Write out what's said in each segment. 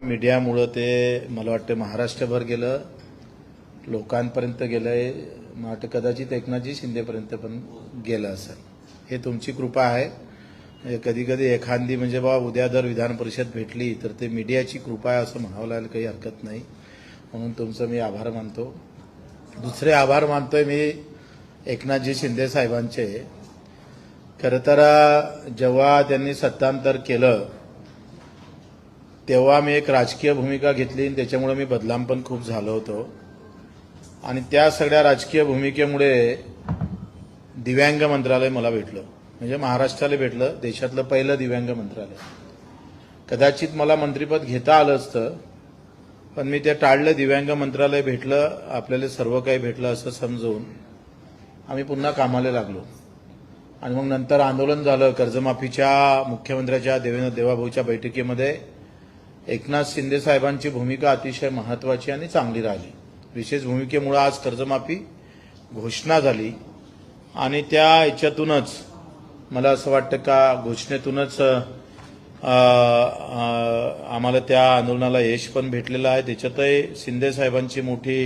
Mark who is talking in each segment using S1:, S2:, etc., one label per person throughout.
S1: मीडियामुळे ते मला वाटतं महाराष्ट्रभर गेलं, लोकांपर्यंत गेलंय, मला वाटतं कदाचित एकनाथजी शिंदेपर्यंत पण गेलं असेल. हे तुमची कृपा आहे. कधी कधी एखादी म्हणजे बाबा उद्या जर विधान परिषद भेटली तर ते मीडियाची कृपा आहे असं म्हणावं लागेल, काही हरकत नाही. म्हणून तुमचं मी आभार मानतो. दुसरे आभार मानतोय मी एकनाथजी शिंदे साहेबांचे. खरं तर जेव्हा त्यांनी सत्तांतर केलं तेव्हा मी एक राजकीय भूमिका घेतली आणि त्याच्यामुळे मी बदनाम पण खूप झालो होतो. आणि त्या सगळ्या राजकीय भूमिकेमुळे दिव्यांग मंत्रालय मला भेटलं, म्हणजे महाराष्ट्राला भेटलं, देशातलं पहिलं दिव्यांग मंत्रालय. कदाचित मला मंत्रिपद घेता आलं असतं, पण मी ते टाळलं. दिव्यांग मंत्रालय भेटलं, आपल्याला सर्व काही भेटलं असं समजून आम्ही पुन्हा कामाला लागलो. आणि मग नंतर आंदोलन झालं. कर्जमाफीच्या मुख्यमंत्र्याच्या देवाभाऊच्या बैठकीमध्ये एकनाथ शिंदे साहेबांची भूमिका अतिशय महत्वाची आणि चांगली राहिली. विशेष भूमिकेमुळे आज कर्जमाफी घोषणा झाली. आणि त्या याच्यातूनच मला असं वाटतं का घोषणेतूनच आम्हाला त्या आंदोलनाला यश पण भेटलेलं आहे. त्याच्यातही शिंदे साहेबांची मोठी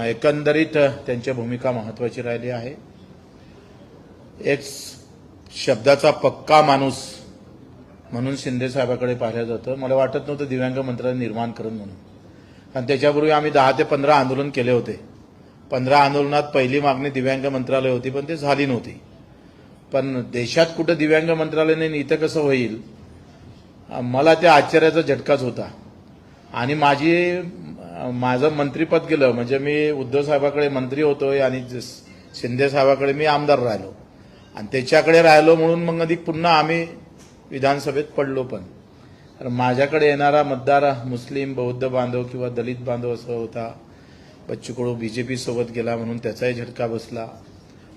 S1: एकंदरीत त्यांची भूमिका महत्वाची राहिली आहे. एक शब्दाचा पक्का माणूस म्हणून शिंदे साहेबाकडे पाहिलं जातं. मला वाटत नव्हतं दिव्यांग मंत्रालय निर्माण करून म्हणून, कारण त्याच्यापूर्वी आम्ही 10 ते 15 आंदोलन केले होते. 15 आंदोलनात पहिली मागणी दिव्यांग मंत्रालय होती, पण ते झाली नव्हती. पण देशात कुठं दिव्यांग मंत्रालय नाही, इथं कसं होईल, मला त्या आश्चर्याचा झटकाच होता. आणि माझं मंत्रिपद गेलं, म्हणजे मी उद्धव साहेबाकडे मंत्री होतोय आणि शिंदे साहेबाकडे मी आमदार राहिलो आणि त्याच्याकडे राहिलो म्हणून मग अधिक पुन्हा आम्ही विधानसभेत पडलो. पण माझ्याकडे येणारा मतदार मुस्लिम, बौद्ध बांधव किंवा दलित बांधव असं होता. बच्चू कडू बीजेपी सोबत गेला म्हणून त्याचाही झटका बसला.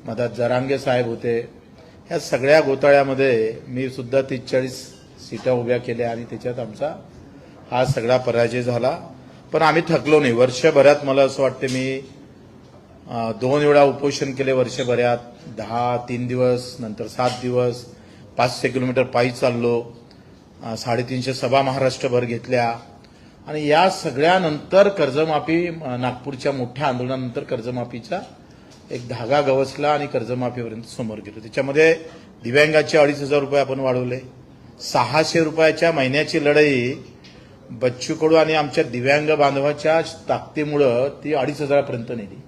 S1: मधात जरांगे साहेब होते. ह्या सगळ्या घोटाळ्यामध्ये मी सुद्धा 30-40 सीटा उभ्या केल्या आणि त्याच्यात आमचा हा सगळा पराजय झाला. पण आम्ही थकलो नाही. वर्षभरात मला असं वाटतं मी 2 वेळा उपोषण केले वर्षभरात. 3 दिवस, नंतर 7 दिवस, 500 किलोमीटर पायी चाललो, 350 सभा महाराष्ट्रभर घेतल्या. आणि या सगळ्यानंतर कर्जमाफी, नागपूरच्या मोठ्या आंदोलनानंतर कर्जमाफीचा एक धागा गवसला आणि कर्जमाफीपर्यंत समोर गेलो. त्याच्यामध्ये दिव्यांगाचे 2,500 रुपये आपण वाढवले. 600 रुपयाच्या महिन्याची लढाई बच्चू कडू आणि आमच्या दिव्यांग बांधवाच्या ताकदीमुळं ती 2,500 पर्यंत नेली.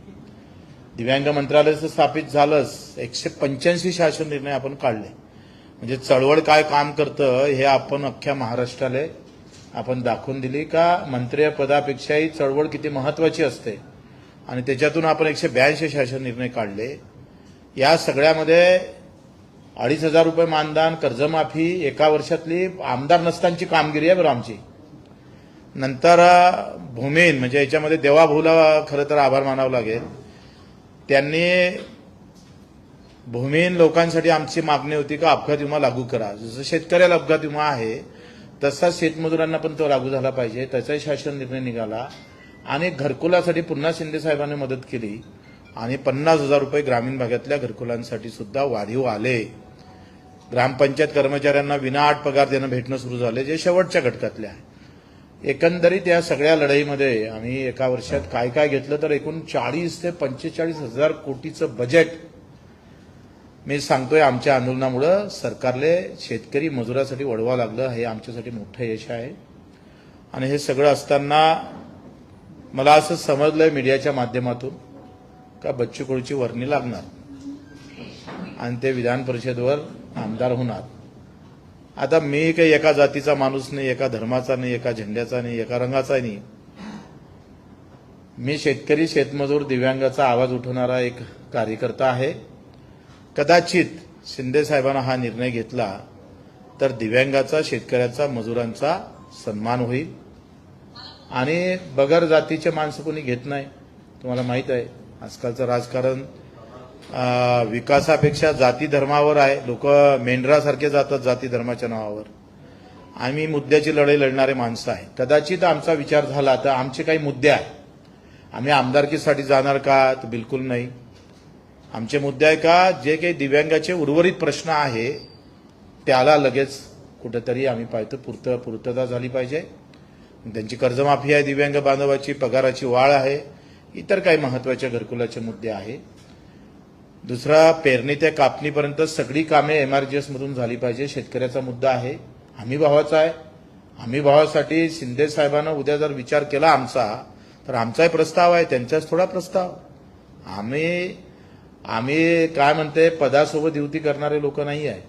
S1: दिव्यांग मंत्रालय स्थापित झालंच. 185 शासन निर्णय आपण काढले. म्हणजे चळवळ काय काम करतं हे आपण अख्ख्या महाराष्ट्राला आपण दाखवून दिली का मंत्रिपदापेक्षाही चळवळ किती महत्वाची असते. आणि त्याच्यातून आपण 182 शासन निर्णय काढले. या सगळ्यामध्ये 2,500 रुपये मानधन, कर्जमाफी, एका वर्षातली आमदार नसतानाची कामगिरी आहे बरं आमची. नंतर भूमीन, म्हणजे याच्यामध्ये देवाभाऊला खरं तर आभार मानावं लागेल. त्यांनी भूमीहीन लोकांसाठी आमची मागणी होती का अपघात विमा लागू करा. जसं शेतकऱ्याला अपघात विमा आहे तसा शेतमजुरांना पण तो लागू झाला पाहिजे. त्याचाही शासन निर्णय निघाला. आणि घरकुलासाठी पुन्हा शिंदे साहेबांनी मदत केली आणि 50,000 रुपये ग्रामीण भागातल्या घरकुलांसाठी सुद्धा वाढीव आले. ग्रामपंचायत कर्मचाऱ्यांना विनाअट पगार देणं भेटणं सुरू झाले, जे शेवटच्या घटकातले आहे. एकंदरीत या सगळ्या लढाईमध्ये आम्ही एका वर्षात काय काय घेतलं तर एकूण 40 ते 45,000 कोटीचं बजेट मी सांगतोय आमच्या आंदोलनामुळं सरकारले शेतकरी मजुरासाठी वळवावं लागलं. हे आमच्यासाठी मोठं यश आहे. आणि हे सगळं असताना मला असं समजलंय मीडियाच्या माध्यमातून का बच्चू कडूची वर्णी लागणार आणि ते विधान परिषदेवर आमदार होणार. आता मी काही एका जातीचा माणूस नाही, एका धर्माचा नाही, एका झेंड्याचा नाही, एका रंगाचा नाही. मी शेतकरी, शेतमजूर, दिव्यांगाचा आवाज उठवणारा एक कार्यकर्ता आहे. कदाचित शिंदे साहेबांना हा निर्णय घेतला तर दिव्यांगाचा, शेतकऱ्याचा, मजुरांचा सन्मान होईल. आणि बगर जातीचे माणसं कोणी घेत नाही. तुम्हाला माहित आहे आजकालचं राजकारण विकासापेक्षा जाती धर्मावर आहे. लोक मेंढरासारखे जातात जाती धर्माच्या नावावर. आम्ही मुद्द्याची लढाई लढणारे माणसं आहे. कदाचित आमचा विचार झाला तर आमचे काही मुद्दे आहेत. आम्ही आमदारकीसाठी जाणार का, तर बिलकुल नाही. आमचे मुद्दे आहे का जे काही दिव्यांगाचे उर्वरित प्रश्न आहे त्याला लगेच कुठेतरी आम्ही पाहतो पूर्तता झाली पाहिजे. त्यांची कर्जमाफी आहे, दिव्यांग बांधवाची पगाराची वाढ आहे, इतर काही महत्वाच्या घरकुलाचे मुद्दे आहे. दुसरा, पेरणी ते कापणीपर्यंत सगळी कामे एमआरजीएस मधून झाली पाहिजे. शेतकऱ्याचा मुद्दा आहे, हमी भावाचा आहे. हमी भावासाठी शिंदे साहेबांना उद्या जर विचार केला आमचा, तर आमचाही प्रस्ताव आहे, त्यांचाच थोडा प्रस्ताव. आम्ही काय म्हणते, पदासोबत युती करणारे लोक नाही आहे.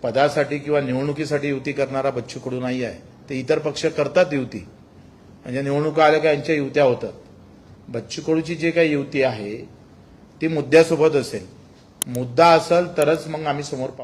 S1: पदासाठी किंवा निवडणुकीसाठी युती करणारा बच्चू कडू नाही आहे. ते इतर पक्ष करतात युती, म्हणजे निवडणुका आल्या का यांच्या युत्या होतात. बच्चू कडूची जी काही युती आहे ती मुद्द्यासोबत असेल. मुद्दा असेल तरच मग आम्ही समोर